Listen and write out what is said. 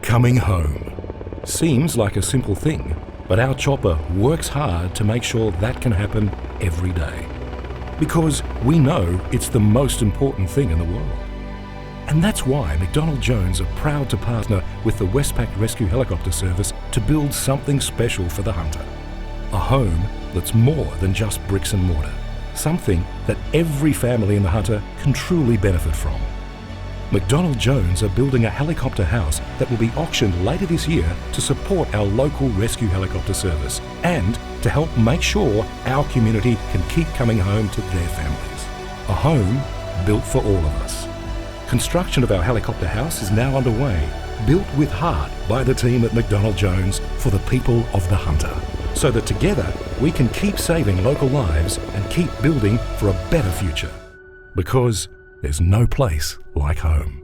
Coming home. Seems like a simple thing, but our chopper works hard to make sure that can happen every day. Because we know it's the most important thing in the world. And that's why McDonald Jones are proud to partner with the Westpac Rescue Helicopter Service to build something special for the hunter. A home that's more than just bricks and mortar. Something that every family in the hunter can truly benefit from. McDonald Jones are building a helicopter house that will be auctioned later this year to support our local rescue helicopter service and to help make sure our community can keep coming home to their families. A home built for all of us. Construction of our helicopter house is now underway, built with heart by the team at McDonald Jones for the people of the hunter, so that together we can keep saving local lives and keep building for a better future. Because there's no place like home.